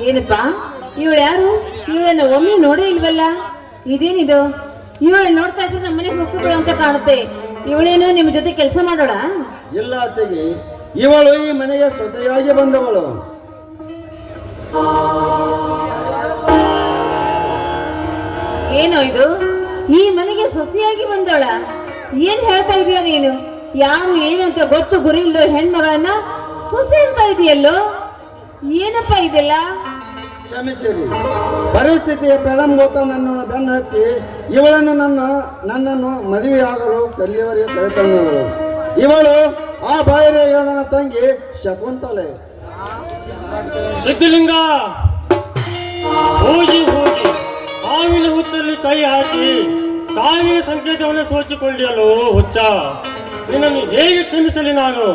ಏನಪ್ಪಾ ಇವಳು ಯಾರು? ಇವಳನ್ನ ಒಮ್ಮೆ ನೋಡೇ ಇಲ್ವಲ್ಲ. ಇದೇನಿದು? ಇವಳನ್ನ ನೋಡ್ತಾ ಇದ್ರೆ ನಮ್ಮ ಮನೆ ಹೊಸಗಳು ಅಂತ ಕಾಣುತ್ತೆ. ಇವಳೇನು ನಿಮ್ಮ ಜೊತೆ ಕೆಲಸ ಮಾಡೋಳ? ಇಲ್ಲ ಅತ್ತಿಗೆ, ಇವಳು ಈ ಮನೆಗೆ ಸೊಸೆಯಾಗಿ ಬಂದವಳು. ಏನೋ ಇದು? ಈ ಮನೆಗೆ ಸೊಸೆಯಾಗಿ ಬಂದವಳ? ಏನ್ ಹೇಳ್ತಾ ಇದೀಯ ನೀನು? ಯಾರು ಏನು ಅಂತ ಗೊತ್ತು ಗುರಿ ಇಲ್ದ ಹೆಣ್ಮಗಳನ್ನ ಸೊಸೆ ಅಂತ ಇದೆಯಲ್ಲೋ? ಏನಪ್ಪ ಇದೆಲ್ಲ? ಕ್ಷಮಿಸಿರಿ, ಪರಿಸ್ಥಿತಿಯ ಬೆಳಂಗೋತ ನನ್ನನ್ನು ಬೆನ್ನು ಹತ್ತಿ ಇವಳನ್ನು ನನ್ನನ್ನು ಮದುವೆಯಾಗಲು ಕಲ್ಲಿಯವರಿಗೆ ಕರೆತಂದವಳು. ಇವಳು ಆ ಬಾಯಿರೇಗೌಡನ ತಂಗಿ ಶಕುಂತಲೆ. ಸಿದ್ಧಲಿಂಗ, ಹೋಗಿ ಹೋಗಿ ಸಾವಿನ ಹುತ್ತಲ್ಲಿ ಕೈ ಹಾಕಿ ಸಾವಿನ ಸಂಕೇತವನ್ನು ಸೋಚಿಕೊಂಡಿಯಲ್ಲೋ ಹುಚ್ಚ. ನಿನ್ನನ್ನು ಹೇಗೆ ಕ್ಷಮಿಸಲಿ ನಾನು?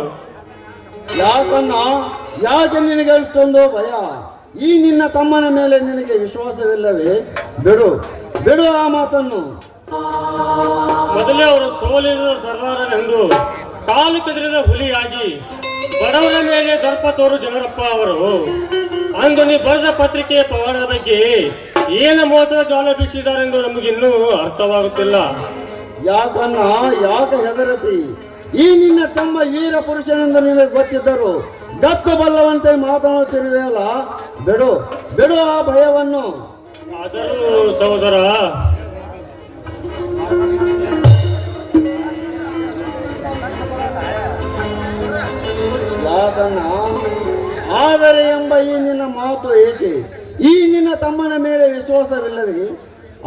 ಯಾಕೆ ನಿನಗೆ ಇಷ್ಟೊಂದು ಭಯ? ಈ ನಿನ್ನ ತಮ್ಮನ ಮೇಲೆ ನಿನಗೆ ವಿಶ್ವಾಸವಿಲ್ಲವೇ? ಬಿಡು ಆ ಮಾತನ್ನು. ಮೊದಲೇ ಅವರು ಸೋಲಿರದ ಸರ್ದಾರನೆಂದು ಕಾಲು ಕೆದರಿದ ಹುಲಿಯಾಗಿ ಬಡವರ ಮೇಲೆ ದರ್ಪ ತೋರು ಜನರಪ್ಪ ಅವರು. ಅಂದು ನೀ ಬರೆದ ಪತ್ರಿಕೆಯ ಪವಾಡದ ಬಗ್ಗೆ ಏನು ಮೋಸದ ಜಾಲ ಬೀಸಿದಾರೆಂದು ನಮಗಿನ್ನೂ ಅರ್ಥವಾಗುತ್ತಿಲ್ಲ. ಯಾಕೆ ಹೆದರತಿ? ಈ ನಿನ್ನ ತಮ್ಮ ವೀರ ಪುರುಷನೆಂದು ನಿನಗೆ ಗೊತ್ತಿದ್ದರು ದತ್ತು ಬಲ್ಲವಂತೆ ಮಾತನಾಡುತ್ತಿರುವೆಯಲ್ಲ. ಬಿಡು ಆ ಭಯವನ್ನು. ಆದರೂ ಸಹೋದರ, ಆದರೆ ಎಂಬ ಈ ನಿನ್ನ ಮಾತು ಏಕೆ? ಈ ನಿನ್ನ ತಮ್ಮನ ಮೇಲೆ ವಿಶ್ವಾಸವಿಲ್ಲವೇ?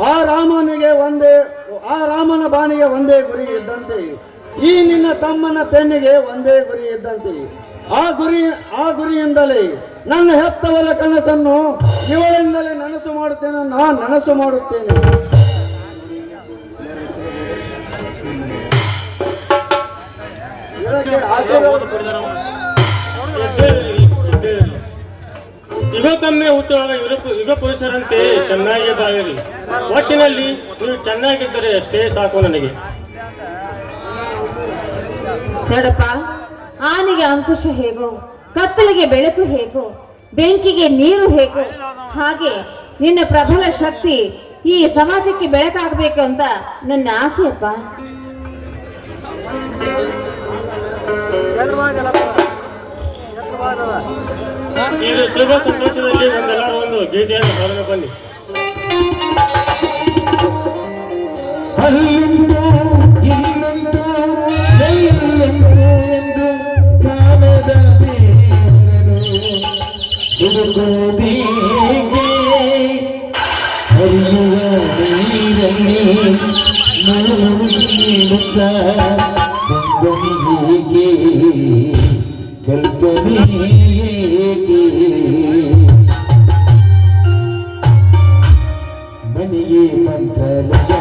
ಆ ರಾಮನ ಬಾಣಿಗೆ ಒಂದೇ ಗುರಿ ಇದ್ದಂತೆ ಈ ನಿನ್ನ ತಮ್ಮನ ಪೆನ್ನಿಗೆ ಒಂದೇ ಗುರಿ ಇದ್ದಂತೆ. ಆ ಗುರಿಯಿಂದಲೇ ನನ್ನ ಹೆತ್ತವರ ಕನಸನ್ನು ಇವಳಿಂದಲೇ ನನಸು ಮಾಡುತ್ತೇನೆ. ಇದಕ್ಕೆ ಯುಗಕ್ಕೊಮ್ಮೆ ಹುಟ್ಟುವಾಗ ಯುಗ ಪುರುಷರಂತೆ ಚೆನ್ನಾಗಿ ಬಾಳಿರಿ. ಒಟ್ಟಿನಲ್ಲಿ ನೀವು ಚೆನ್ನಾಗಿದ್ದರೆ ಅಷ್ಟೇ ಸಾಕು ನನಗೆ. ನೋಡಪ್ಪ, ಆನೆಗೆ ಅಂಕುಶ ಹೇಗೋ, ಕತ್ತಲಿಗೆ ಬೆಳಕು ಹೇಗೋ, ಬೆಂಕಿಗೆ ನೀರು ಹೇಗೋ, ಹಾಗೆ ನಿನ್ನ ಪ್ರಬಲ ಶಕ್ತಿ ಈ ಸಮಾಜಕ್ಕೆ ಬೆಳಕಾಗಬೇಕು ಅಂತ ನನ್ನ ಆಸೆಯಪ್ಪ. ಇದು ಶುಭ ಸಂತೋಷದಲ್ಲಿ ಒಂದೆಲ್ಲರೂ ಒಂದು ಗೀತೆಯನ್ನು ಹೊರಗೆ ಬನ್ನಿ. ಅಲ್ಲುಂಟು ಇಲ್ಲುಂಟು ಎಲ್ಲುಂಟು ಎಂದು ಕಾಣದ ದೇವರನು ಹುಡುಕುವುದೀಗೆ ಹರಿಯುವ ನೀರಲ್ಲಿ ಮುಳುಗುತ್ತ ಬಂದನಿಗೆ ಕಲ್ಪನೆಗೆ ಮನೆಗೆ ಮಂತ್ರಾಲಯ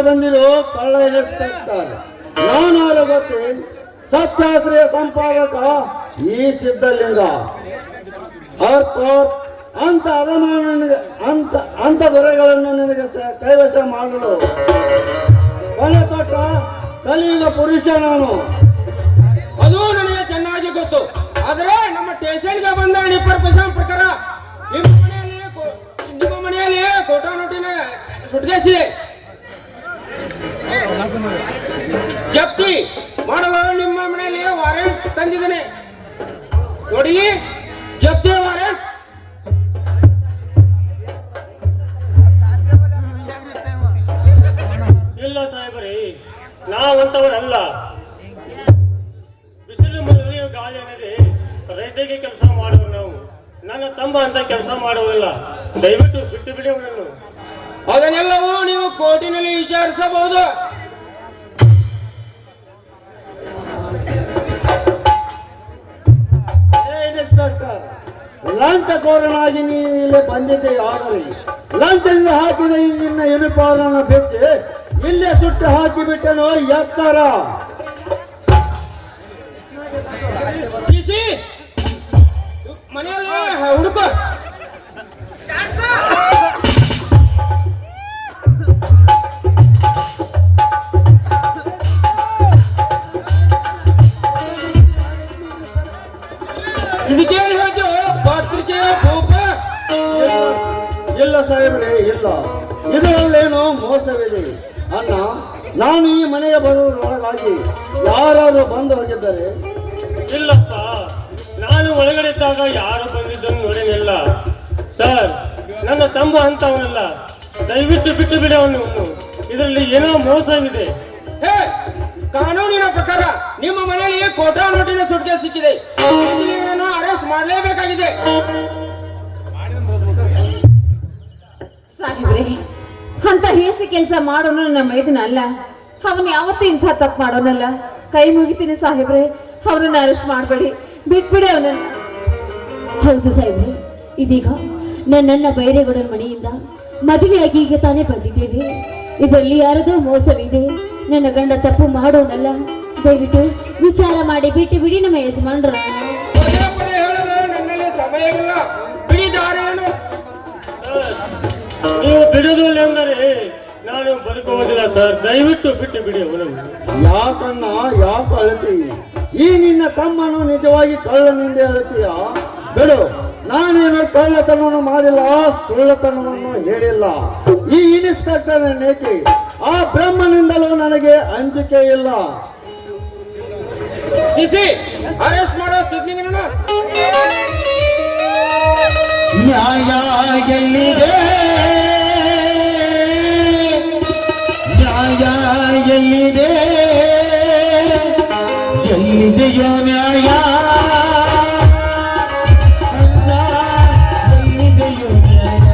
ಬಂದಿರೋ ಕಳ್ಳ ಇನ್ಸ್ಪೆಕ್ಟರ್ ನಾನಾರು ಗೊತ್ತಿ ಸತ್ಯಾಶ್ರಯ ಸಂಪಾದಕ ಈ ಸಿದ್ಧಲಿಂಗ ಅರ್ಥಾತ್ ಅಂತ ಅದಮಾನ ಅಂತ ದೊರೆಗಳನ್ನು ನಿನಗೆ ಕೈವಶ ಮಾಡಲು ಕೊನೆ ತೊಟ್ಟ ಕಲಿಯುಗ ಪುರುಷ ನಾನು. ಅದು ನನಗೆ ಚೆನ್ನಾಗಿ ಗೊತ್ತು. ಆದರೆ ನಮ್ಮ ಸ್ಟೇಷನ್ಗೆ ಬಂದ ನಿಪರ್ಪಶಂ ಪ್ರಕಾರ ನಿಮ್ಮ ಮನೆಯಲ್ಲಿ ಕೋಟಾ ನೋಟಿನ ಸುಟ್ಕೇಸಿದೆ ಜಪ್ತಿ ಮಾಡಲು ನಿಮ್ಮ ಮನೆಯಲ್ಲಿ ವಾರೆಂಟ್ ತಂದಿದ್ದೇನೆ ನೋಡಿ, ಜಪ್ತಿ ವಾರೆಂಟ್. ಇಲ್ಲ ಸಾಹೇಬರೇ, ನಾವಂತವರಲ್ಲ. ಬಿಸಿಲು ಮಳೆಯು ಗಾಳಿ ಅನ್ನದೆ ರೈತರಿಗೆ ಕೆಲಸ ಮಾಡುವರು ನಾವು. ನನ್ನ ತಮ್ಮ ಅಂತ ಕೆಲಸ ಮಾಡುವುದಿಲ್ಲ. ದಯವಿಟ್ಟು ಬಿಟ್ಟು ಬಿಡಿ ಅವನನ್ನು. ಅದನ್ನೆಲ್ಲವೂ ನೀವು ಕೋರ್ಟಿನಲ್ಲಿ ವಿಚಾರಿಸಬಹುದು. ಇನ್ಸ್ಪೆಕ್ಟರ್, ಲಂಚಕೋರನಾಗಿ ನೀನು ಇಲ್ಲಿ ಬಂದಿದ್ದೆ. ಆದರೆ ಲಂಚದಿಂದ ಹಾಕಿದ ನಿನ್ನ ಯೂನಿಫಾರ್ಮ್ ಬೆಚ್ಚಿ ಇಲ್ಲೇ ಸುಟ್ಟು ಹಾಕಿಬಿಟ್ಟನು ಎತ್ತರ. ಮನೆಯಲ್ಲಿ ಹುಡುಕೋ. ಇದಕ್ಕೇನು ಹೇಳ್ತೇವೆ? ಪತ್ರಿಕೆ ಕೋಪ ಇಲ್ಲ ಸಾಹೇಬ್ರೆ, ಇಲ್ಲ. ಇದರಲ್ಲೇನೋ ಮೋಸವಿದೆ ಅಣ್ಣ. ನಾನು ಈ ಮನೆಯ ಬರುವುದರೊಳಗಾಗಿ ಯಾರಾದರೂ ಬಂದು ಹೋಗಿದ್ದಾರೆ? ಇಲ್ಲಪ್ಪ, ನಾನು ಒಳಗಡೆ ಇದ್ದಾಗ ಯಾರು ಬಂದಿದ್ದನ್ನು ನೋಡೇನಿಲ್ಲ ಸರ್. ನನ್ನ ತಮ್ಮ ಅಂತವನಲ್ಲ. ದಯವಿಟ್ಟು ಬಿಟ್ಟು ಬಿಡಿ ಅವನು. ಇದರಲ್ಲಿ ಏನೋ ಮೋಸವಿದೆ. ಹೇ, ಕಾನೂನಿನ ಪ್ರಕಾರ ನಿಮ್ಮ ಮನೆಯಲ್ಲಿ ಕೋಟಾ ನೋಟಿನ ಸುಟ್ಕೇಸ್ ಸಿಕ್ಕಿದೆ. ನಿಮ್ಮನ್ನು ಅರೆಸ್ಟ್ ಮಾಡಲೇಬೇಕಾಗಿದೆ. ಸಾಹೇಬ್ರೆ, ಅಂತ ಹೇಸಿ ಕೆಲಸ ಮಾಡೋನು ನನ್ನ ಮೈದನ ಅಲ್ಲ. ಅವನು ಯಾವತ್ತೂ ಇಂಥ ತಪ್ಪು ಮಾಡೋನಲ್ಲ. ಕೈ ಮುಗಿತೀನಿ ಸಾಹೇಬ್ರೆ, ಅವನನ್ನ ಅರೆಸ್ಟ್ ಮಾಡಬೇಡಿ, ಬಿಟ್ಬಿಡಿ ಅವನನ್ನ. ಹೌದು ಸಾಹೇಬ್ರೆ, ಇದೀಗ ನನ್ನ ಬೈರೇಗೌಡನ ಮನೆಯಿಂದ ಮದುವೆಯಾಗಿ ಈಗ ತಾನೇ ಬಂದಿದ್ದೇವೆ. ಇದರಲ್ಲಿ ಯಾರದೋ ಮೋಸವಿದೆ. ನನ್ನ ಗಂಡ ತಪ್ಪು ಮಾಡೋನಲ್ಲ. ದಯವಿಟ್ಟು ವಿಚಾರ ಮಾಡಿ ಬಿಟ್ಟು ಬಿಡಿ ನಮ್ಮ ಯಜಮಾನ್ರ. ಪದೇ ಪದೇ ಹೇಳಲು ನನ್ನಲ್ಲಿ ಸಮಯವಿಲ್ಲ. ಬಿಡಿದಾರೇನು? ನೀವು ಬಿಡುವುದಿಲ್ಲ ಎಂದರೆ ನಾನು ಬದುಕುವುದಿಲ್ಲ ಸರ್. ದಯವಿಟ್ಟು ಬಿಟ್ಟು ಬಿಡಿ ಅವನನ್ನು. ಯಾಕನ್ನ ಯಾಕೆ ಅಳತಿ? ಈ ನಿನ್ನ ತಮ್ಮನು ನಿಜವಾಗಿ ಕಳ್ಳನಿಂದ ಅಳತೀಯ? ಬಿಡು, ನಾನೇನು ಕಳ್ಳತನವನ್ನು ಮಾಡಿಲ್ಲ, ಸುಳ್ಳತನವನ್ನು ಹೇಳಿಲ್ಲ. ಈ ಇನ್ಸ್ಪೆಕ್ಟರ್ ನೇತಿ ಆ ಬ್ರಹ್ಮನಿಂದಲೂ ನನಗೆ ಅಂಜಿಕೆ ಇಲ್ಲ. ಅರೆಸ್ಟ್ ಮಾಡೋ ಸಿದ್ಲಿಂಗನ ನ್ಯಾಯ ಎಲ್ಲಿದೆ? ನ್ಯಾಯ ಎಲ್ಲಿದೆ? ಎಲ್ಲಿದೆಯೋ ನ್ಯಾಯ? ಅಲ್ಲ, ಎಲ್ಲಿದೆಯೋ ನ್ಯಾಯ?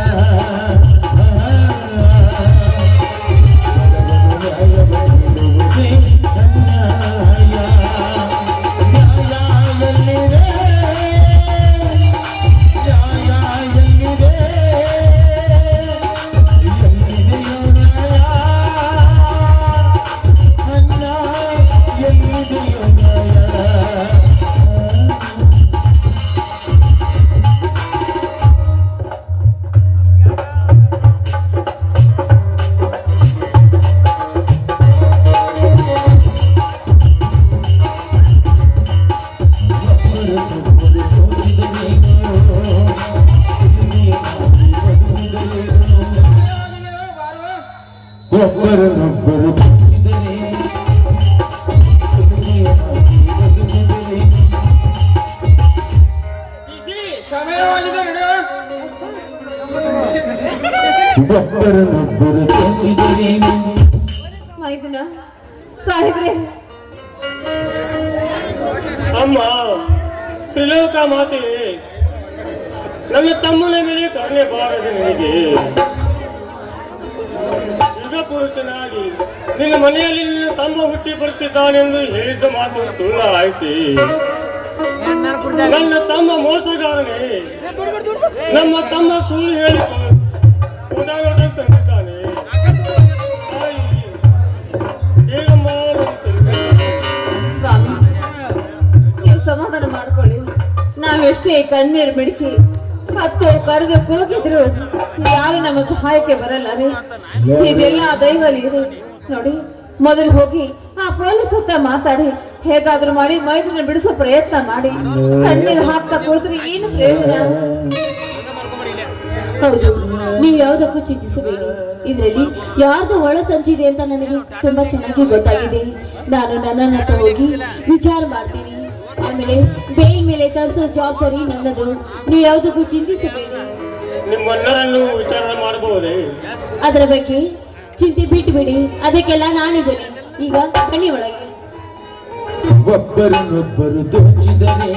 ನ್ಯಾಯವಿರುವುದೇ ಅನ್ಯಾಯ. ನ್ಯಾಯ ಎಲ್ಲಿದೆ? ನ್ಯಾಯ ಎಲ್ಲಿದೆ? ಎಲ್ಲಿದೆಯೋ ನ್ಯಾಯ? ಅನ್ನ ಎಲ್ಲಿದೆಯೋ ನ್ಯಾಯ? ಒಬ್ಬರನ್ನೊಬ್ಬರು ಮುಚ್ಚಿದರೆ ಸಮಯವಾಗಿದೆ ನಡೆ. ಒಬ್ಬರನ್ನೊಬ್ಬರು ಮುಚ್ಚಿದರೆ ಮೈದನ ಸಾಹೇಬ್ರೆ, ಅಮ್ಮ ತ್ರಿಲೋಕ ಮಾತೆ, ನನ್ನ ತಮ್ಮನ ಮೇಲೆ ಕರುಣೆ ಬಾರದೆ ನಿನಗೆ. ಯುಗ ಪುರುಷನಾಗಿ ನಿನ್ನ ಮನೆಯಲ್ಲಿ ನಿನ್ನ ತಮ್ಮ ಹುಟ್ಟಿ ಬರುತ್ತಿದ್ದಾನೆಂದು ಹೇಳಿದ್ದ ಮಾತು ಸುಳ್ಳ ಆಯ್ತಿ. ನನ್ನ ತಮ್ಮ ಮೋಸಗಾರನೇ. ನಮ್ಮ ತಮ್ಮ ಸುಳ್ಳು ಹೇಳಿ ತಂದಿದ್ದಾನೆ. ತಾಯಿ, ನಾವೆಷ್ಟೇ ಕಣ್ಣೀರು ಮಿಡುಕಿ ಹತ್ತು ಕರೆದು ಕೂಗಿದ್ರು ಯಾರು ನಮ್ಮ ಸಹಾಯಕ್ಕೆ ಬರಲ್ಲ ರೀ. ಇದೆಲ್ಲ ದೈವ ಲೀಲೆ ನೋಡಿ. ಮೊದಲು ಹೋಗಿ ಆ ಪೊಲೀಸ್ ಹತ್ರ ಮಾತಾಡಿ ಹೇಗಾದ್ರೂ ಮಾಡಿ ಮೈದನ್ನ ಬಿಡಿಸೋ ಪ್ರಯತ್ನ ಮಾಡಿ. ಕಣ್ಣೀರು ಹಾಕ್ತಾ ಕುಳಿತರೆ ಏನು ಪ್ರಯೋಜನ? ಹೌದು, ನೀವು ಯಾವುದಕ್ಕೂ ಚಿಂತಿಸಬೇಡಿ. ಇದರಲ್ಲಿ ಯಾರ್ದು ಒಳ ಸಂಚಿದೆ ಅಂತ ನನಗೆ ತುಂಬಾ ಚೆನ್ನಾಗಿ ಗೊತ್ತಾಗಿದೆ. ನಾನು ನನ್ನ ಹತ್ರ ಹೋಗಿ ವಿಚಾರ ಮಾಡ್ತೀನಿ. ಆಮೇಲೆ ಬೇಲ್ ಮೇಲೆ ಕಳಿಸೋ ಜವಾಬ್ದಾರಿ ನನ್ನದು. ನೀವು ಯಾವುದಕ್ಕೂ ಚಿಂತಿಸಬೇಡಿ. ನಿಮ್ಮೆಲ್ಲರನ್ನು ವಿಚಾರ ಮಾಡಬಹುದೇ? ಅದರ ಬಗ್ಗೆ ಚಿಂತೆ ಬಿಟ್ಟು ಬಿಡಿ, ಅದಕ್ಕೆಲ್ಲ ನಾನಿದ್ದೇನೆ. ಈಗ ಕಣ್ಣಿ ಒಳಗೆ ಒಬ್ಬರನ್ನೊಬ್ಬರು ದೋಚಿದರೆ